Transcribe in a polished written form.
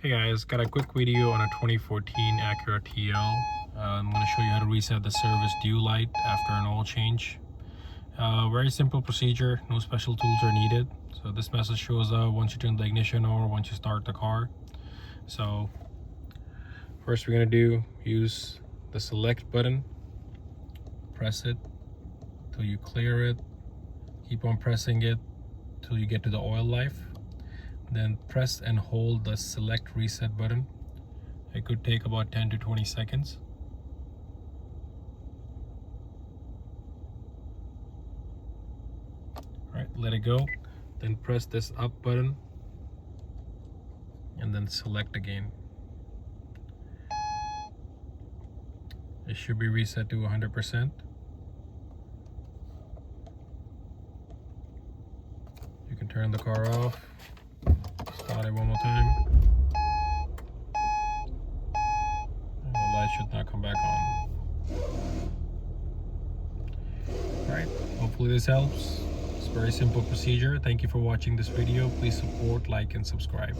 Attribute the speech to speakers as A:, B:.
A: Hey guys, got a quick video on a 2014 Acura TL. I'm going to show you how to reset the service due light after an oil change. Very simple procedure, no special tools are needed. So this message shows up once you turn the ignition or once you start the car. So first we're going to do, use the select button, press it till you clear it, keep on pressing it till you get to the oil life. Then press and hold the select reset button. It could take about 10 to 20 seconds. All right, let it go. Then press this up button and then select again. It should be reset to 100%. You can turn the car off. Start it one more time. And the light should not come back on. Alright, hopefully this helps. It's a very simple procedure. Thank you for watching this video. Please support, like, and subscribe.